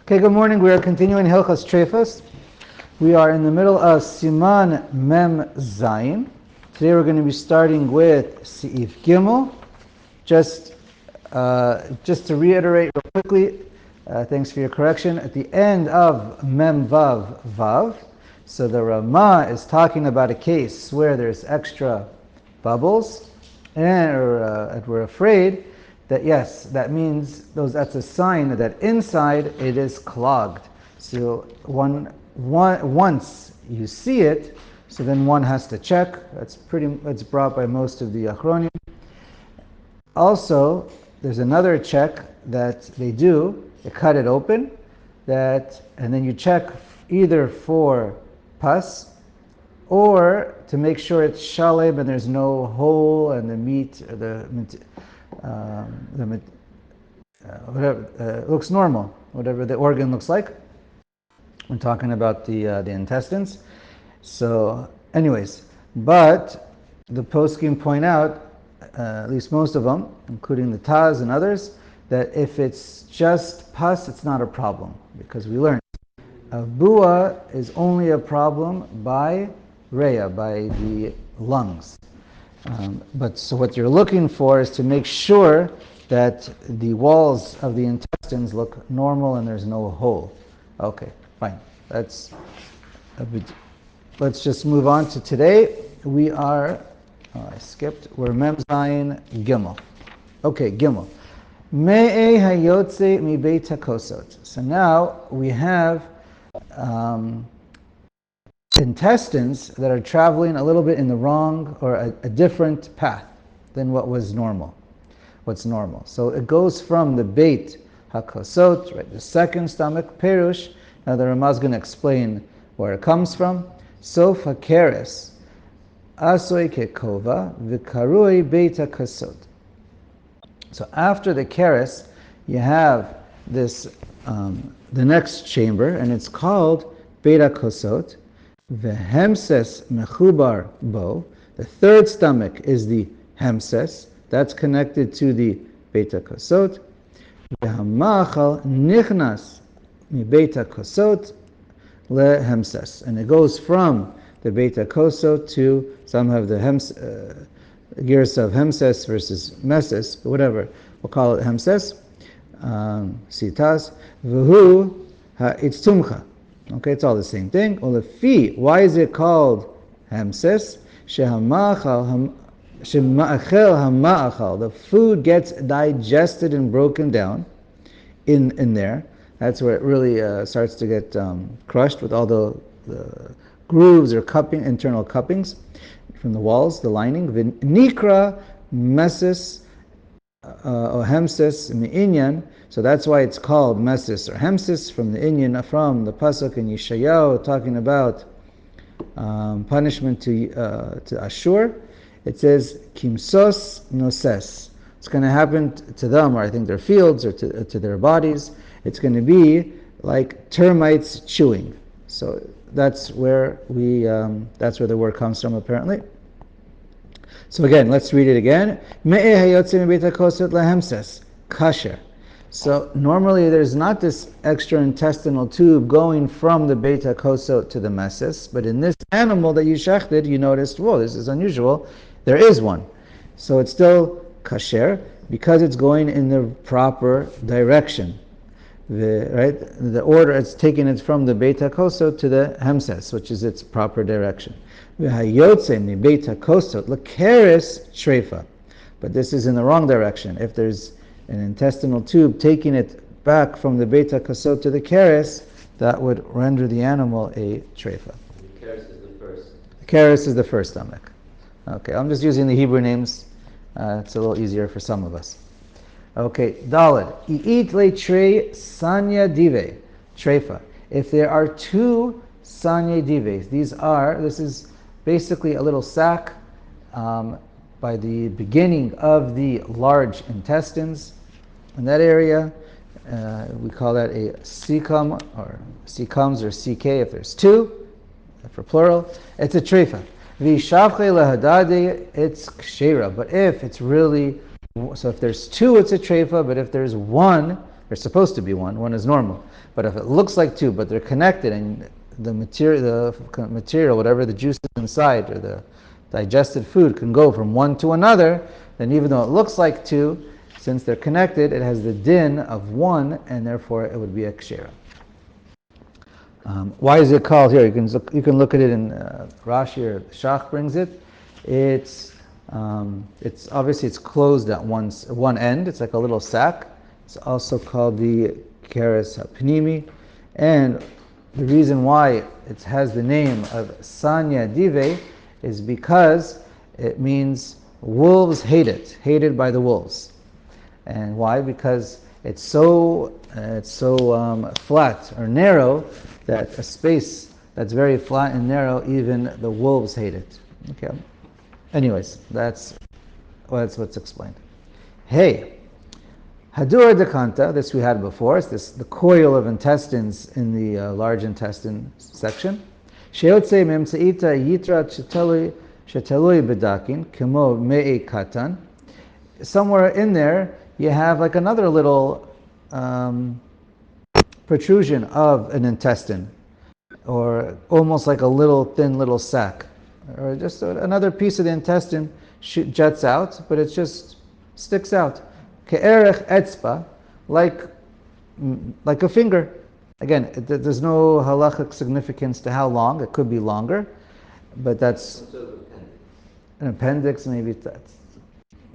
Okay, good morning. We are continuing Hilchos Treifos. We are in the middle of Siman Mem Zayin. Today we're going to be starting with Seif Gimel. Just to reiterate real quickly, thanks for your correction. At the end of Mem Vav Vav, so the Ramah is talking about a case where there's extra bubbles, and we're afraid that yes, that means that's a sign that inside it is clogged. So once you see it, so then one has to check. That's brought by most of the Achronim. Also, there's another check that they do. They cut it open, and then you check either for pus or to make sure it's shalem and there's no hole and the meat or whatever looks normal, whatever the organ looks like. We're talking about the intestines. So, anyways, but the poskim point out, at least most of them, including the Taz and others, that if it's just pus, it's not a problem because we learned bua is only a problem by reya, by the lungs. But so what you're looking for is to make sure that the walls of the intestines look normal and there's no hole. Okay, fine. Let's just move on to today. We are, I skipped, we're Mem Zayin Gimel. Okay, Gimel. Me'e hayotze mi beit hakosot. So now we have intestines that are traveling a little bit in the wrong or a different path than what's normal. So it goes from the Beit HaKosot, right, the second stomach, Perush. Now the Ramah is going to explain where it comes from. Sof HaKeres, Asoy Kekova, V'karui Beit HaKosot. So after the Keres, you have this, the next chamber, and it's called Beit HaKosot. V'hemses mechubar bo. The third stomach is the hemses. That's connected to the Beit HaKosot. V'hamachal nichnas mi Beit HaKosot lehemses. And it goes from the Beit HaKosot to, some have the gears of hemses versus meses, but whatever. We'll call it hemses. Sitas. V'hu ha'itztumcha. Okay, it's all the same thing. Olefi, why is it called hemses? Shema'achel hama'achal. The food gets digested and broken down in there. That's where it really starts to get crushed with all the grooves or internal cuppings from the walls, the lining. Nikra mesis or hemses mi'inyan. So that's why it's called mesis or hemsis from the Inyan, from the pasuk in Yeshayahu talking about punishment to Ashur. It says kimsos noses. It's going to happen to them, or I think their fields, or to their bodies. It's going to be like termites chewing. So that's where the word comes from, apparently. So again, let's read it again. Me'eh hayotze mi beit hakosot lehemses kasher. So normally there's not this extra intestinal tube going from the Beit HaKosot to the meses, but in this animal that you shechted, you noticed, whoa, this is unusual. There is one. So it's still kasher because it's going in the proper direction. The order, it's taking it from the Beit HaKosot to the hemses, which is its proper direction. V'hayotze mi Beit HaKosot l'keres treifa. But this is in the wrong direction. If there's an intestinal tube taking it back from the Beit HaKosot to the keres, that would render the animal a treifa. The keres is the first. The keres is the first stomach. Okay, I'm just using the Hebrew names. It's a little easier for some of us. Okay, Daled. I'it le trei sanya dive. Treifa. If there are two sanya dives, this is basically a little sac by the beginning of the large intestines. In that area, we call that a cecum, or cecums, or ck if there's two, for plural. It's a treifa. V'shavche lehadade, it's kshera. But if it's really, so if there's two, it's a treifa, but if there's one, They're supposed to be one is normal. But if it looks like two, but they're connected, and the material, whatever the juice is inside, or the digested food can go from one to another, then even though it looks like two, since they're connected, it has the din of one, and therefore it would be a kshera. Why is it called here? You can look at it in Rashi, or Shach brings it. It's obviously it's closed at one end. It's like a little sack. It's also called the keres hapnimi, and the reason why it has the name of Sanya Dive is because it means wolves hate it, hated by the wolves. And why? Because it's so flat or narrow that a space that's very flat and narrow, even the wolves hate it. Okay. Anyways, that's what's explained. Hey, Hadur Dekanta, this we had before, it's the coil of intestines in the large intestine section. Sheotze memseita yitra shetelui bedakin kemo me'e katan. Somewhere in there, you have like another little protrusion of an intestine, or almost like a thin little sac, or just another piece of the intestine jets out, but it just sticks out. Ke'erech etzba, like a finger. Again, there's no halachic significance to how long. It could be longer, but that's an appendix, maybe that's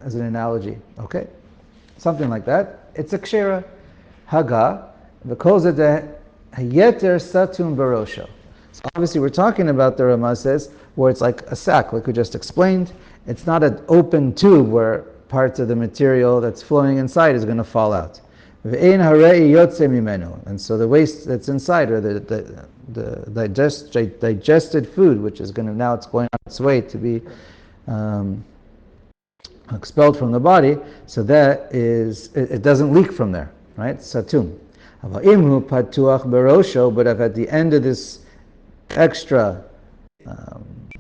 as an analogy. Okay, something like that. It's a kshera. Haga, the koza de hayeter satum barosho. So obviously we're talking about, the Ramah says, where it's like a sack, like we just explained. It's not an open tube where parts of the material that's flowing inside is going to fall out. And so the waste that's inside, or the digested food, which is now it's going on its way to be expelled from the body, so that it doesn't leak from there, right? Satum. But if at the end of this extra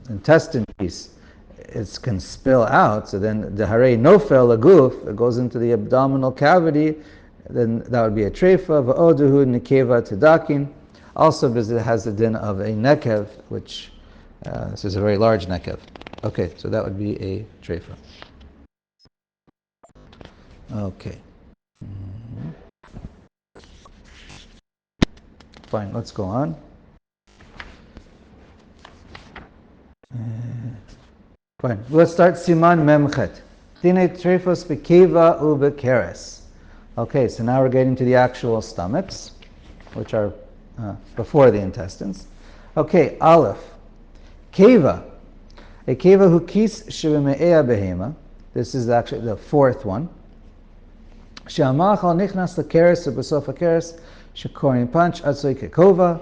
intestine piece, it can spill out, so then the harei nofel aguf, it goes into the abdominal cavity, then that would be a treifa, va'oduhu nekeva tedakin, also because it has the din of a nekev, which this is a very large nekev. Okay, so that would be a treifa. Okay. Fine, let's go on. Fine, let's start Siman Memchet. Dine Treifos bekeva ubekeres. Okay, so now we're getting to the actual stomachs, which are before the intestines. Okay, Aleph. Keva. A keva hu kis shebeme'ea behema. This is actually the fourth one. She'amachal nichnas lekeres ubesof hakeres shekorin panch atzoi kekova.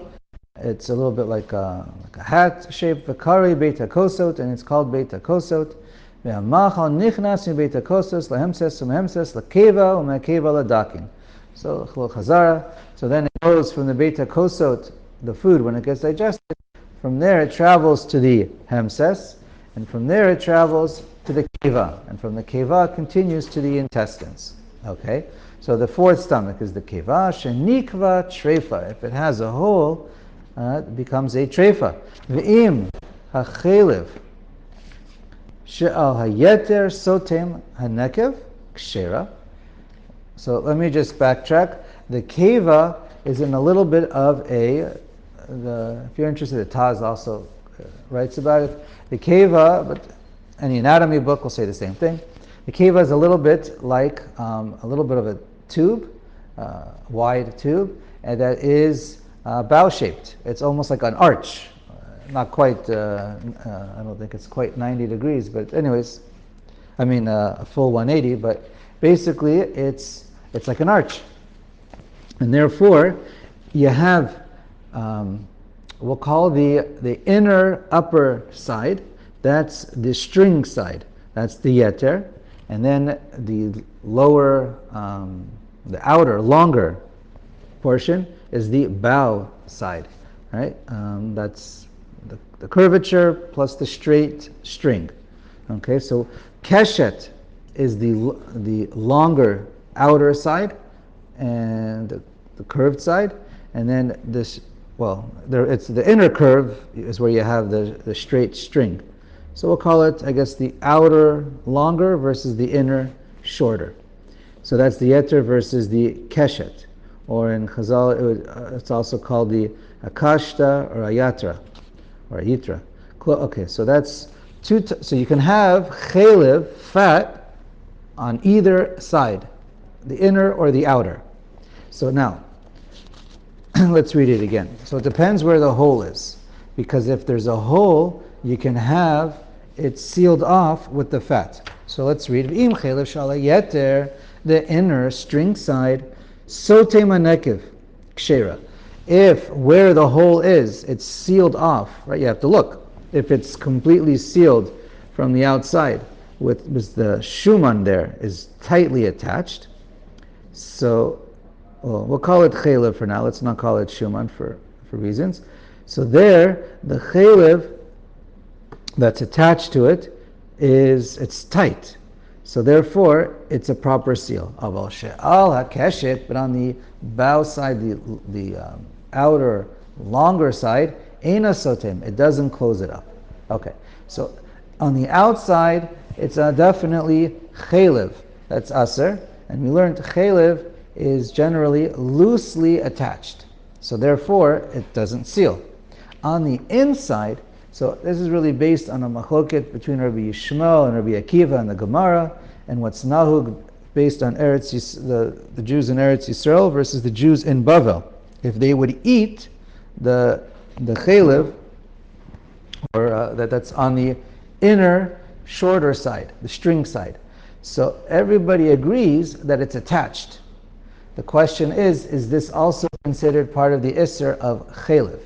It's a little bit like a hat shape. V'kari beit hakosot, and it's called beit hakosot. Ve'amachal nichnas mi beit hakosos lehemses umehemses lekeva umekeva ladakin. So chazara. So then it goes from the beit hakosot, the food, when it gets digested. From there it travels to the hemses, and from there it travels to the keva, and from the keva it continues to the intestines. Okay. So the fourth stomach is the keva. Shenikva treifa. If it has a hole, it becomes a treifa. V'im hachelev she'al hayeter sotem hanekev kshera. So let me just backtrack. The keva is in a little bit of if you're interested, the Taz also writes about it. The keva, but any anatomy book will say the same thing. The keva is a little bit like a little bit of a tube, wide tube, and that is bow-shaped. It's almost like an arch. Not quite, I don't think it's quite 90 degrees, but anyways, I mean a full 180, but basically it's like an arch. And therefore, you have, we'll call the inner upper side, that's the string side, that's the yeter, and then the lower, the outer, longer portion is the bow side, right? That's the curvature plus the straight string. Okay, so keshet is the longer outer side, and the curved side, and then this, well, it's the inner curve is where you have the straight string. So we'll call it, I guess, the outer longer versus the inner shorter. So that's the yeter versus the keshet, or in Chazal it's also called the akashta or ayatra or ayitra. Okay, so that's so you can have chalev, fat, on either side, the inner or the outer. So now, let's read it again. So it depends where the hole is, because if there's a hole, you can have it sealed off with the fat. So let's read. Im chalev shala yeter, the inner string side, sote manekiv kshera. If where the hole is, it's sealed off, right? You have to look. If it's completely sealed from the outside, with the shuman there is tightly attached, so we'll call it chalev for now. Let's not call it shuman for reasons. So there, the chalev that's attached to it it's tight. So therefore, it's a proper seal. Aval she'al hakeshet, but on the bow side, the outer, longer side, eina sotem, it doesn't close it up. Okay, so on the outside, it's definitely chalev, that's aser, and we learned chalev is generally loosely attached. So therefore, it doesn't seal. On the inside, so this is really based on a machloket between Rabbi Yishmael and Rabbi Akiva and the Gemara, and what's nahug based on the Jews in Eretz Yisrael versus the Jews in Bavel. If they would eat the chalev, or that's on the inner shorter side, the string side. So everybody agrees that it's attached. The question is this also considered part of the isser of chalev?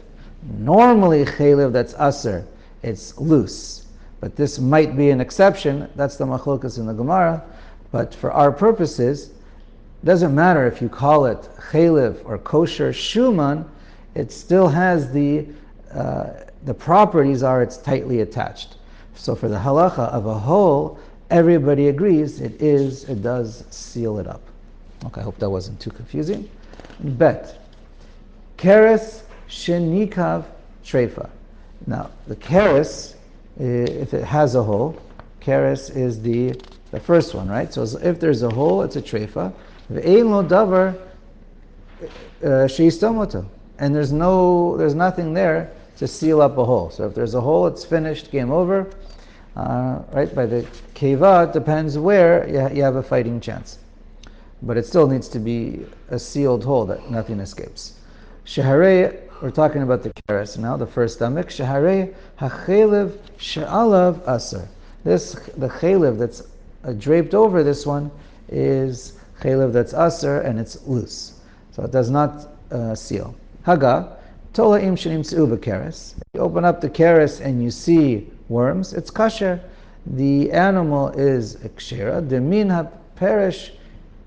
Normally chalev that's aser, it's loose. But this might be an exception. That's the machlokas in the Gemara. But for our purposes, it doesn't matter if you call it chalev or kosher shuman, it still has the properties are it's tightly attached. So for the halacha of a hole, everybody agrees it does seal it up. Okay, I hope that wasn't too confusing. Bet. Keres shenikav treifa. Now, the keres, if it has a hole, keres is the first one, right? So if there's a hole, it's a treifa. Ve'ein lo davar she'istomoto. And there's nothing there to seal up a hole. So if there's a hole, it's finished, game over. Right? By the keva, it depends where you have a fighting chance. But it still needs to be a sealed hole that nothing escapes. Sheharei, we're talking about the keres now, the first stomach. Sheharei hachelev she'alav aser. The chalev that's draped over this one is chalev that's aser and it's loose. So it does not seal. Haga, tola im shenimtzeu b'keres. You open up the keres and you see worms, it's kasher. The animal is kshera. The min ha-perish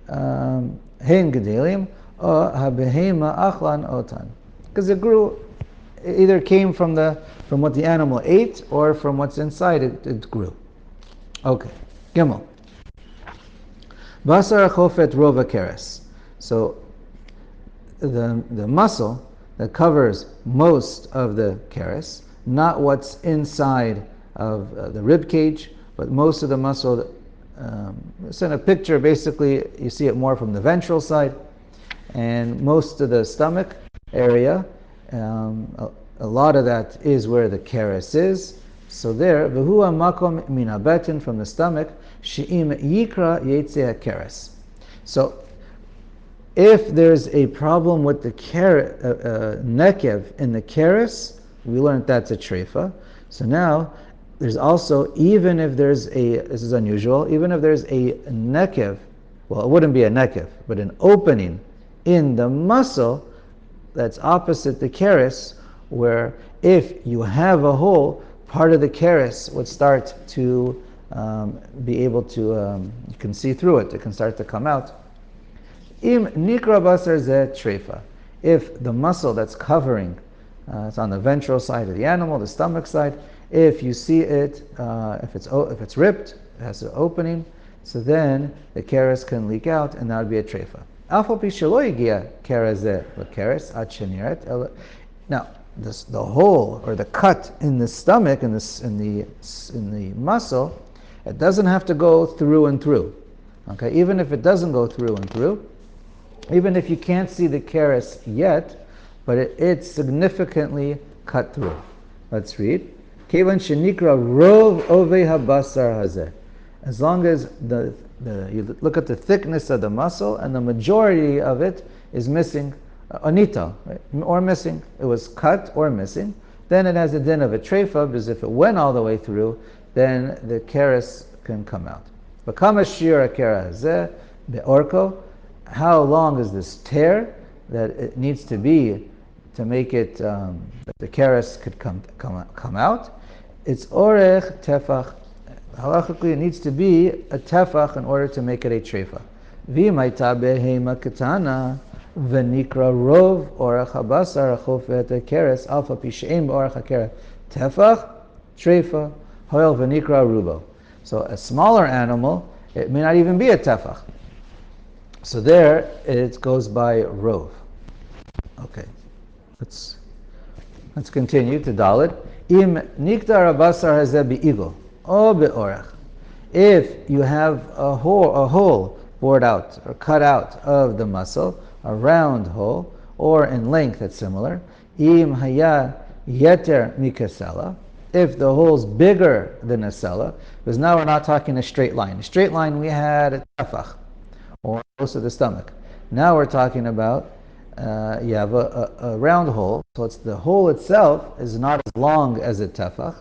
hein gedelim or ha-behema achlan otan. Because it grew, it either came from what the animal ate or from what's inside it grew. Okay, Gimel. Basar chofet rova keres. So the muscle that covers most of the keres, not what's inside of the rib cage, but most of the muscle. It's in a picture, basically, you see it more from the ventral side, and most of the stomach area, a lot of that is where the keres is. So there, v'hu makom min habetin, from the stomach, she'im yikra yetzeh keres. So if there's a problem with the nekev in the keres, we learned that's a treifa. So now, there's also, even if there's this is unusual, even if there's a nekev, well, it wouldn't be a nekev, but an opening in the muscle that's opposite the keres, where if you have a hole, part of the keres would start to be able to, you can see through it, it can start to come out. Im nikra basar ze treifa. If the muscle that's covering, it's on the ventral side of the animal, the stomach side, if you see it, if it's ripped, it has an opening, so then the keres can leak out, and that would be a treifa. Alpha pi shelo higia keres lekeres ad sheniret. Now, the hole or the cut in the stomach, in the muscle, it doesn't have to go through and through. Okay, even if it doesn't go through and through, even if you can't see the keres yet, but it's significantly cut through. Let's read. Kevan shenikra rov ove habasar hazeh. As long as you look at the thickness of the muscle and the majority of it is missing, anita, right? Or missing. It was cut or missing. Then it has a din of a treifa, because if it went all the way through, then the keres can come out. Bakama shir akera hazeh beorko. How long is this tear that it needs to be to make it that the keres could come out? It's orech tefach. Halachically, it needs to be a tefach in order to make it a treifa. V'maita behema ketana v'nikra rov orech habasar achofet keres alpha pisheim orech hakera tefach treifa hoil v'nikra rubo. So a smaller animal, it may not even be a tefach. So there, it goes by rov. Okay, let's continue to Dalet. Im niktar abasar hazeh beigel o beorach. If you have a hole bored out or cut out of the muscle, a round hole, or in length that's similar. Im haya yeter mikasela. If the hole's bigger than a sela, because now we're not talking a straight line. A straight line we had a tefach, or close to the stomach. Now we're talking about you have a round hole, so it's the hole itself is not as long as a tefach,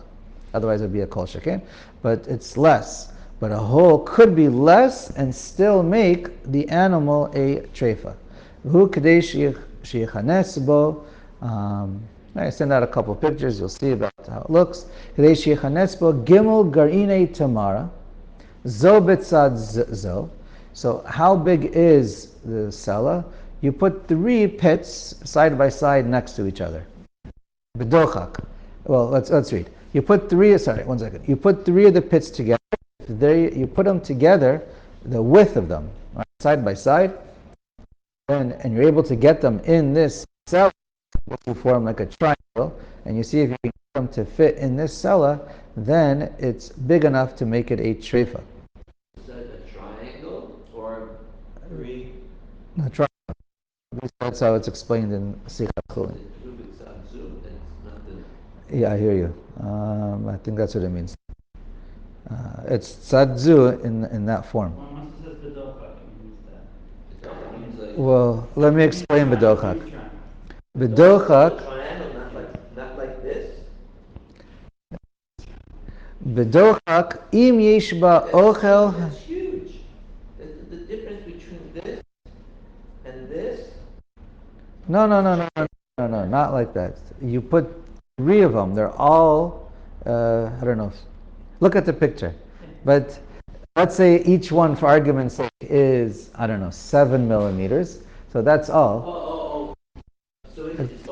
otherwise it would be a kol shekin, but it's less. But a hole could be less and still make the animal a treifa. Hu kadei sheyichanes bo. I send out a couple of pictures, you'll see about how it looks. Kadei sheyichanes bo gimel garine tamara zo betzad zo. So how big is the sela? You put 3 pits side by side next to each other. Bedochak. Well, let's read. You put 3. Sorry, 1 second. You put 3 of the pits together. You put them together, the width of them, right, side by side, and you're able to get them in this cell, which will form like a triangle. And you see if you can get them to fit in this cella, then it's big enough to make it a treifa. Is that a triangle or 3? No, triangle. That's how it's explained in Sikha Chulin. Yeah, I hear you. I think that's what it means. It's tzadzu in that form. Well, let me explain bedochak. Bedochak. Triangle, not like this. Bedochak im yesh ba ochel. That's huge. The difference between this and this. No, not like that. You put 3 of them. They're all, I don't know. Look at the picture. But let's say each one, for argument's sake, is, I don't know, 7 millimeters. So that's all. Oh. So it's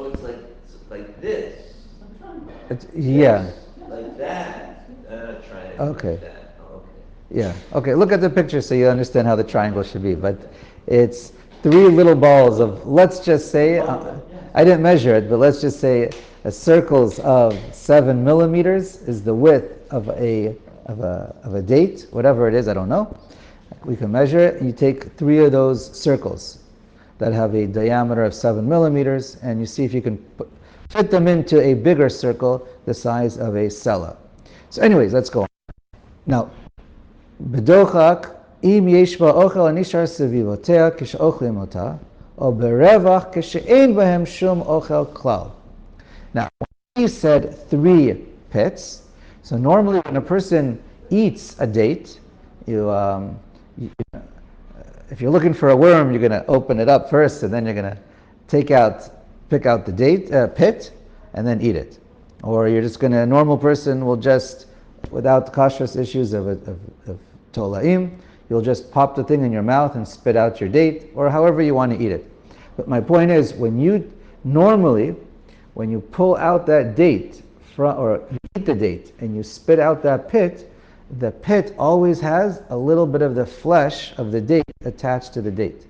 like this. Yeah. Like that. Triangle. Okay. Like that. Oh, okay. Yeah. Okay. Look at the picture so you understand how the triangle should be. But it's 3 little balls of, let's just say, I didn't measure it, but let's just say circles of 7 millimeters is the width of a date, whatever it is, I don't know. We can measure it. You take 3 of those circles that have a diameter of 7 millimeters, and you see if you can fit them into a bigger circle the size of a sela. So anyways, let's go on. Now, bedochak im yesh ba ochel anishar sevivotea kisheochlim ota, o berevach kishe'ein bahem shum ochel klal. Now, when he said 3 pits, so normally when a person eats a date, if you're looking for a worm, you're going to open it up first, and then you're going to pick out the date pit, and then eat it. Or you're just going to, a normal person will just, without kashrus issues of tolaim, you'll just pop the thing in your mouth and spit out your date, or however you want to eat it. But my point is, when you pull out that date, or you eat the date, and you spit out that pit, the pit always has a little bit of the flesh of the date attached to the date.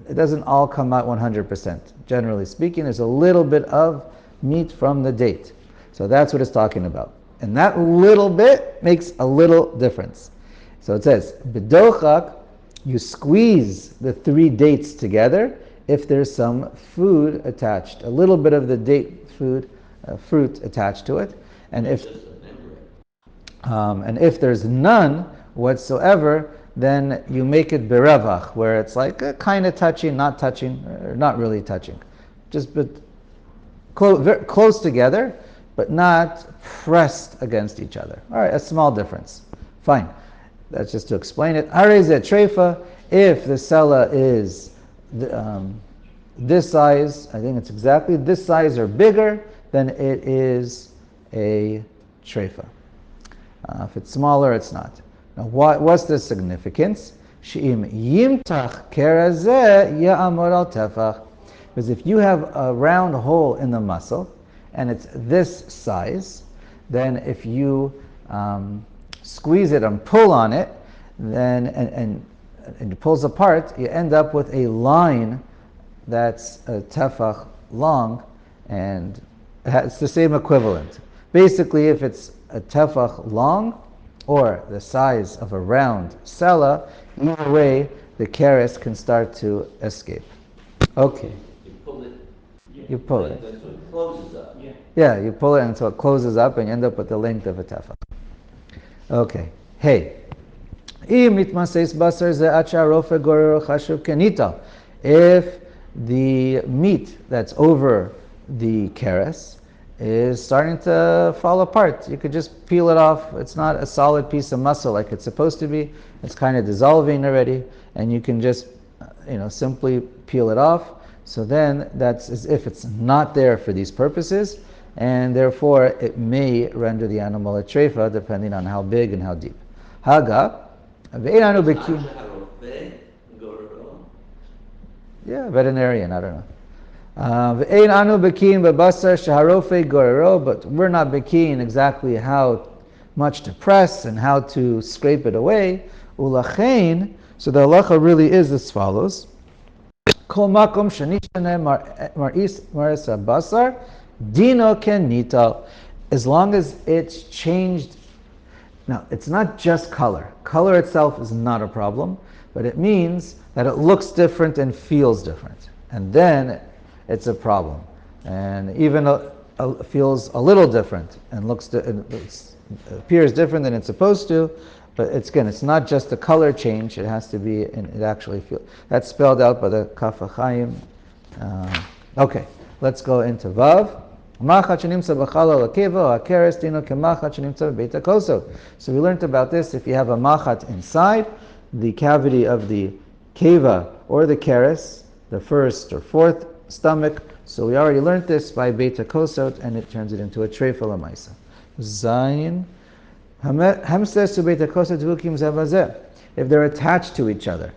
it doesn't all come out 100%. Generally speaking, there's a little bit of meat from the date. So that's what it's talking about. And that little bit makes a little difference. So it says, B'dochak, you squeeze the 3 dates together if there's some food attached, a little bit of the date food, fruit attached to it. And if there's none whatsoever, then you make it berevach, where it's like kind of touching, not touching, or not really touching. Just but close together, but not pressed against each other. All right, a small difference. Fine. That's just to explain it. Areze treifa, if the sella is this size, I think it's exactly this size or bigger, then it is a treifa. If it's smaller, it's not. Now, what's the significance? She'im yimtach kerazeh ya'amor al tefach. Because if you have a round hole in the muscle, and it's this size, then if you squeeze it and pull on it, then and it pulls apart, you end up with a line that's a tefach long, and it's the same equivalent. Basically, if it's a tefach long, or the size of a round sella, either way, the keres can start to escape. Okay. You pull it. You pull it. So it closes up. Yeah, you pull it until it closes up and you end up with the length of a tefach. Okay. Hey. If the meat that's over the keres is starting to fall apart, you could just peel it off. It's not a solid piece of muscle like it's supposed to be. It's kind of dissolving already, and you can just simply peel it off. So then that's as if it's not there for these purposes, and therefore it may render the animal a treifa depending on how big and how deep. Haga, yeah, veterinarian, I don't know. But we're not bekiin exactly how much to press and how to scrape it away. Ulachein, so the halacha really is as follows. Kol makom shenishane maris basar dino ken nital. As long as it's changed. Now, it's not just color. Color itself is not a problem, but it means that it looks different and feels different. And then it's a problem. And even feels a little different and it appears different than it's supposed to, but it's not just the color change, it has to be, and it actually feels. That's spelled out by the Kaf HaChaim. Okay, let's go into Vav. So we learned about this. If you have a machat inside the cavity of the keva or the keres, the first or fourth stomach, so we already learned this by beta kosot, and it turns it into a treifa lamaisa. Zayin hamses to beta kosot vukim zevazeh. If they're attached to each other,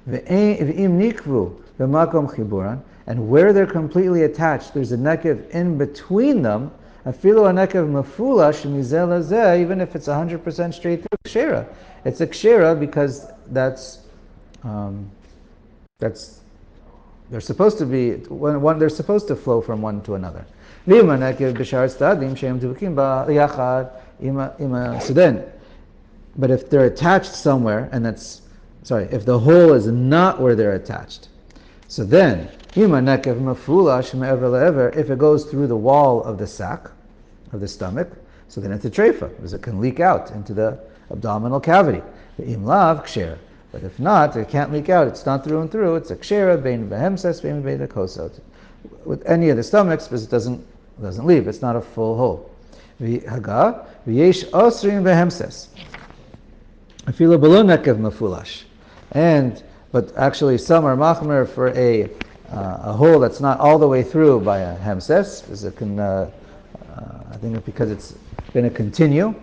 v'im nikvu b'makom chiburan, and where they're completely attached, there's a nekev in between them. Afilu a nekev mafulash mizeh lazeh, even if it's 100% straight through kshera, it's a kshera because that's they're supposed to be they're supposed to flow from one to another. So then, but if they're attached somewhere, and if the hole is not where they're attached, so then if it goes through the wall of the sac, of the stomach, so then it's a treifa, because it can leak out into the abdominal cavity. But if not, it can't leak out. It's not through and through. It's a kshera bein behemses bein beta kosot. With any of the stomachs, because it doesn't leave. It's not a full hole. Haga v'yesh osrim behemses. Afilu below nekev mafulash. But actually, some are machmer for a hole that's not all the way through by a hemses, because it can. I think because it's going to continue.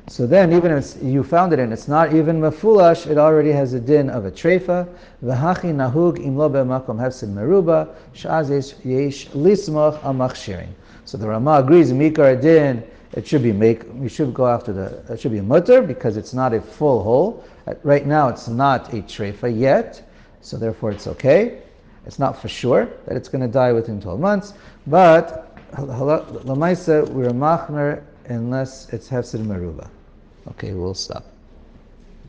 So then, even if you found it and it's not even mafulash, it already has a din of a treifa. V'hachi nahug im lo be'makom hefsid meruba sh'az yesh lismoch al machshirin. So the Rama agrees. Mikar din, it should be we should go after it should be mutter because it's not a full hole. Right now, it's not a treifa yet, so therefore it's okay. It's not for sure that it's going to die within 12 months, but Lamaisa, we're machmer unless it's hefsid meruba. Okay, we'll stop.